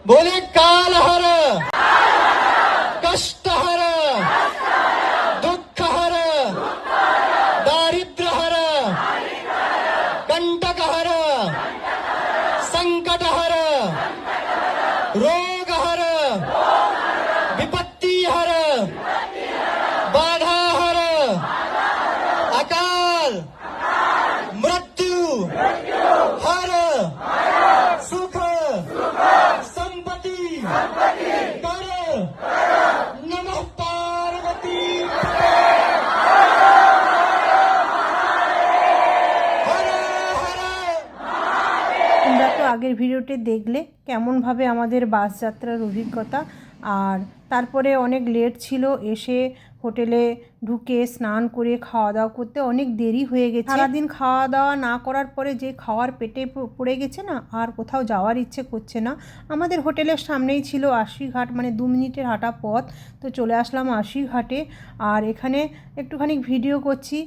बोले कालहर कष्टहर दुःखहर दारिद्र्यहर कंटकहर संकटहर रोगहर विपत्तिहर बाधाहर अकाल मृत्यु हर सुख संपत्ति कर नमः पार्वती তোমরা তো আগের ভিডিওতে দেখলে কেমনভাবে আমাদের বাস যাত্রার অভিজ্ঞতা। আর তারপরে অনেক লেট ছিল, এসে হোটেলে ঢুকে স্নান করে খাওয়া দাওয়া করতে অনেক দেরি হয়ে গেছে। সারাদিন খাওয়া দাওয়া না করার পরে যে খাওয়ার পেটে পড়ে গেছে না, আর কোথাও যাওয়ার ইচ্ছে করছে না। আমাদের হোটেলের সামনেই ছিল আশিঘাট, মানে 2 মিনিটের হাঁটা পথ। তো চলে আসলাম আশিঘাটে, আর এখানে একটুখানি ভিডিও করছি।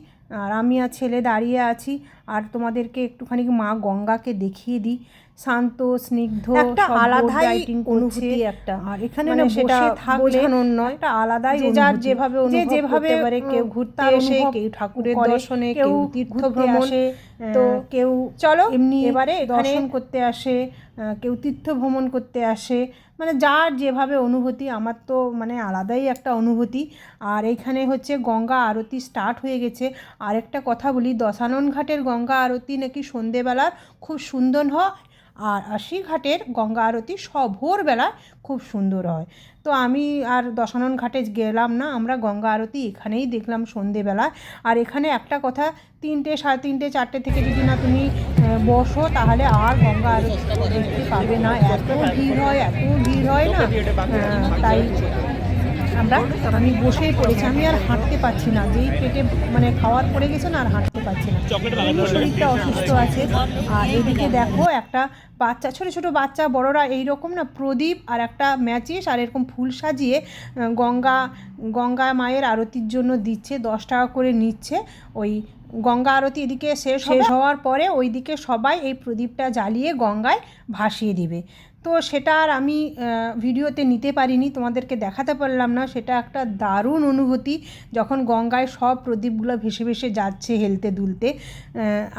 আর আমি আর ছেলে দাঁড়িয়ে আছি, আর তোমাদেরকে একটুখানি মা গঙ্গাকে দেখিয়ে দিই। শান্ত স্নিগ্ধ একটা আলাদাই অনুভূতি একটা। আর এখানে সেটা বোঝানোর নয়, একটা আলাদাই যার যেভাবে যেভাবে পারে, কেউ ঘুরতে এসে, কেউ ঠাকুরের দর্শনে, কেউ তীর্থ ভ্রমণে, তো কেউ চলো এমনি এবারে দর্শন করতে আসে, কেউ তীর্থ ভ্রমণ করতে আসে, মানে যার যেভাবে অনুভূতি। আমার তো মানে আলাদাই একটা অনুভূতি। আর এইখানে হচ্ছে গঙ্গা আরতি স্টার্ট হয়ে গেছে। আর একটা কথা বলি, দশানন ঘাটের গঙ্গা আরতি নাকি সন্ধেবেলা খুব সুন্দর হয়, আর আশিঘাটের গঙ্গা আরতি ভোরবেলা খুব সুন্দর হয়। তো আমি আর দশানন ঘাটে গেলাম না, আমরা গঙ্গা আরতি এখানেই দেখলাম সন্ধেবেলা। আর এখানে একটা কথা, 3টে, 3:30, 4টে থেকে যদি না তুমি বসো, তাহলে আর গঙ্গা আরতি দেখতে পাবে না। এত ভিড় হয় না, তাই আমি বসেই পড়েছি। আমি আর হাঁটতে পারছি না, যেই পেটে মানে খাওয়ার পড়ে গেছে না, আর হাঁটতে পারছি না, শরীরটা অসুস্থ আছে। আর এদিকে দেখো একটা বাচ্চা, ছোটো ছোটো বাচ্চা, বড়রা এইরকম না প্রদীপ আর একটা ম্যাচিস আর এরকম ফুল সাজিয়ে গঙ্গা মায়ের আরতির জন্য দিচ্ছে। 10 টাকা করে নিচ্ছে। ওই গঙ্গা আরতি এদিকে শেষ হওয়ার পরে ওইদিকে সবাই এই প্রদীপটা জ্বালিয়ে গঙ্গায় ভাসিয়ে দিবে। তো সেটা আর আমি ভিডিওতে নিতে পারিনি, তোমাদেরকে দেখাতে পারলাম না। সেটা একটা দারুণ অনুভূতি, যখন গঙ্গায় সব প্রদীপগুলো ভেসে ভেসে যাচ্ছে হেলতে দুলতে।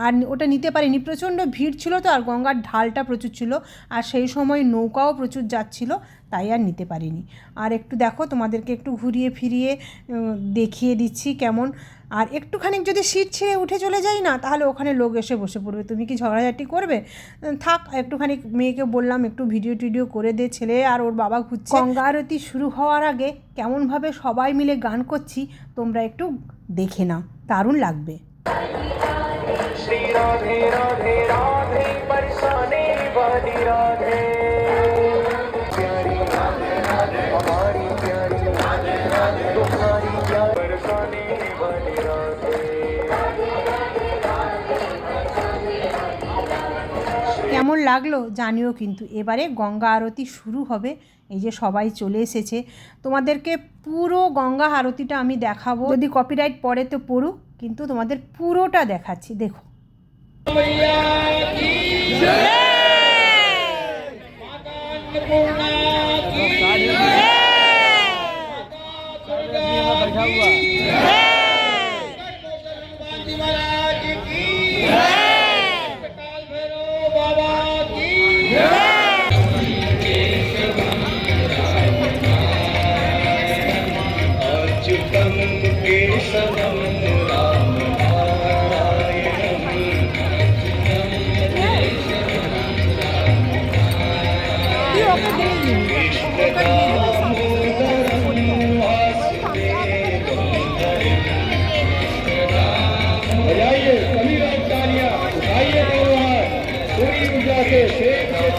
আর ওটা নিতে পারিনি, প্রচণ্ড ভিড় ছিল তো, আর গঙ্গার ঢালটা প্রচুর ছিল, আর সেই সময় নৌকাও প্রচুর যাচ্ছিল, তাই আর নিতে পারিনি। আর একটু দেখো, তোমাদেরকে একটু ঘুরিয়ে ফিরিয়ে দেখিয়ে দিচ্ছি কেমন। আর একটুখানি যদি সিট ছেড়ে উঠে চলে যাই না, তাহলে ওখানে লোক এসে বসে পড়বে, তুমি কি ঝগড়াঝাটি করবে? থাক, একটুখানি মেয়েকে বললাম একটু ভিডিও করে দে, ছেলে আর ওর বাবা ঘুরছে। গঙ্গা আরতি শুরু হওয়ার আগে কেমনভাবে সবাই মিলে গান করছি, তোমরা একটু দেখে নাও, দারুণ লাগবে। श्री राधे राधे राधे बरसाने वाली राधे प्यारी राधे राधे हमारी प्यारी राधे राधे तुम्हारी प्यारी बरसाने वाली राधे। কেমন লাগলো জানিও কিন্তু। এবারে গঙ্গা আরতি শুরু হবে, এই যে সবাই চলে এসেছে। তোমাদেরকে পুরো গঙ্গা আরতিটা আমি দেখাবো, যদি কপিরাইট পড়ে তো পড়ুক, কিন্তু তোমাদের পুরোটা দেখাচ্ছি, দেখো।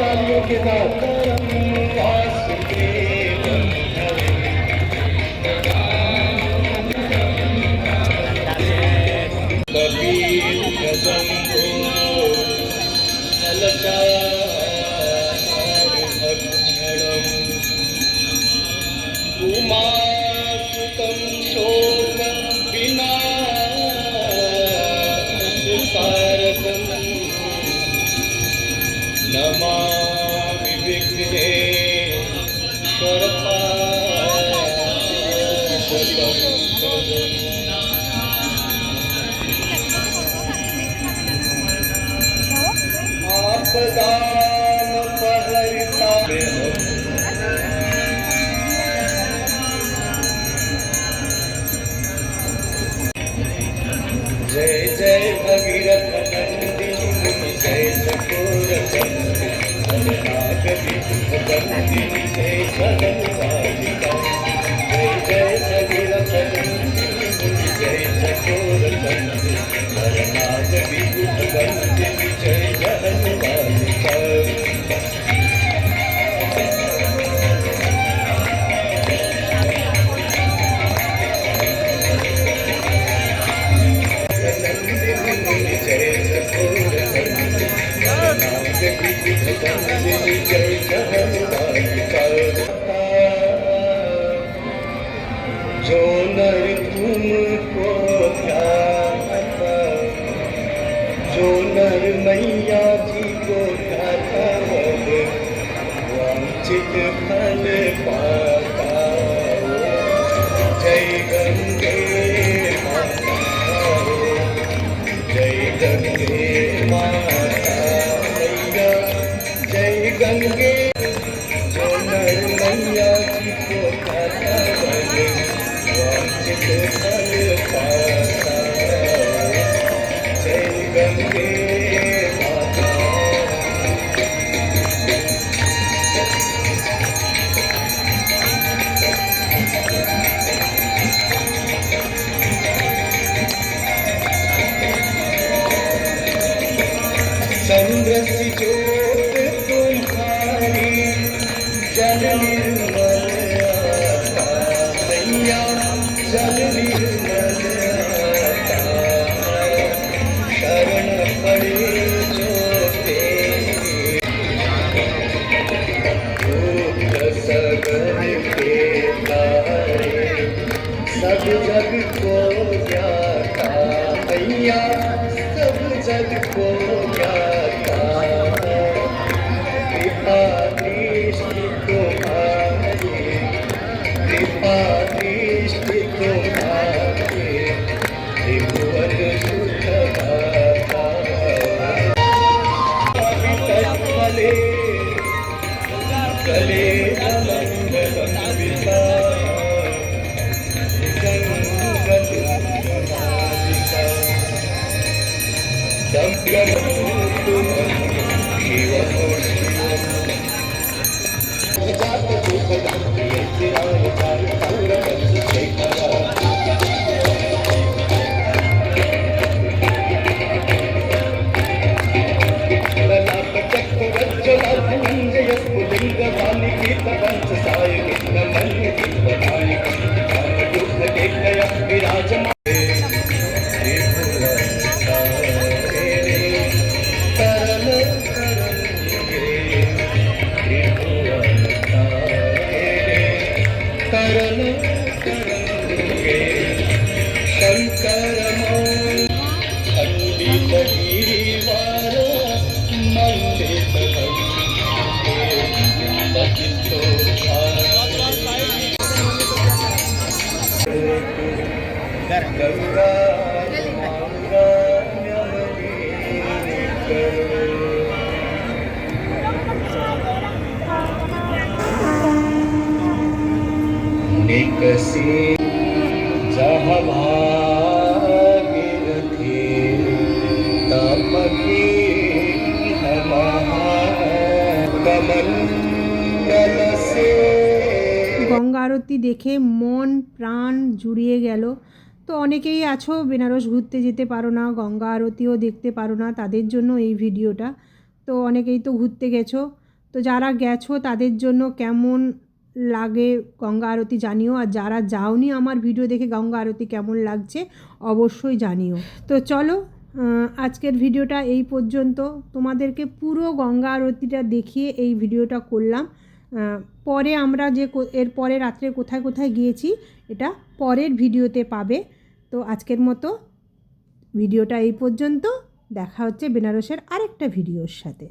तालियों के साथ उमासुतं शोक विनाशकारकं नमामि विघ्न में हम जय जय भगीरथ नंदिनी जय चकोर चंद्र नाग विद्युतंदिनी जय सदन बालिका जय जय भगीरथ नंदिनी जय चकोर चंद्र नाग विद्युतंदिनी जय सदन बालिका जो नर तुमको ध्याता जो नर मैया जी को ध्याता वांछित फल पाता जय गंगे माता जय गंगे माता मैया जय गंगे जो नर मैया जी को ध्याता वांछित फल पाता जय गंगे माता चंद्र सी ज्योत तुम्हारी जल निर्मल आता मैया जल निर्मल आता शरण पड़े जो तेरी भूत सगन के तारे सब जग को ज्ञाता मैया सब जग को ज्ञाता कृपा दृष्टि तुम्हारी कृपा दृष्टि तुम्हारी त्रिभुवन सुख दाता फले कले मंगलम पिता निकसी जहाँ भागीरथी तपकी कमंडल से গঙ্গা আরতি দেখে মন প্রাণ জুড়িয়ে গেল। তো অনেকেই আছো বেনারস ঘুরতে যেতে পারো না, গঙ্গা আরতিও দেখতে পারো না, তাদের জন্য এই ভিডিওটা। তো অনেকেই তো ঘুরতে গেছো, তো যারা গেছো তাদের জন্য কেমন লাগে গঙ্গা আরতি জানিও, আর যারা যাওনি আমার ভিডিও দেখে গঙ্গা আরতি কেমন লাগছে অবশ্যই জানিও। তো চলো আজকের ভিডিওটা এই পর্যন্ত, তোমাদেরকে পুরো গঙ্গা আরতিটা দেখিয়ে এই ভিডিওটা করলাম। পরে আমরা যে এর পরে রাত্রে কোথায় কোথায় গিয়েছি এটা পরের ভিডিওতে পাবে। তো আজকের মতো ভিডিওটা এই পর্যন্ত, দেখা হচ্ছে বেনারসের আরেকটা ভিডিওর সাথে।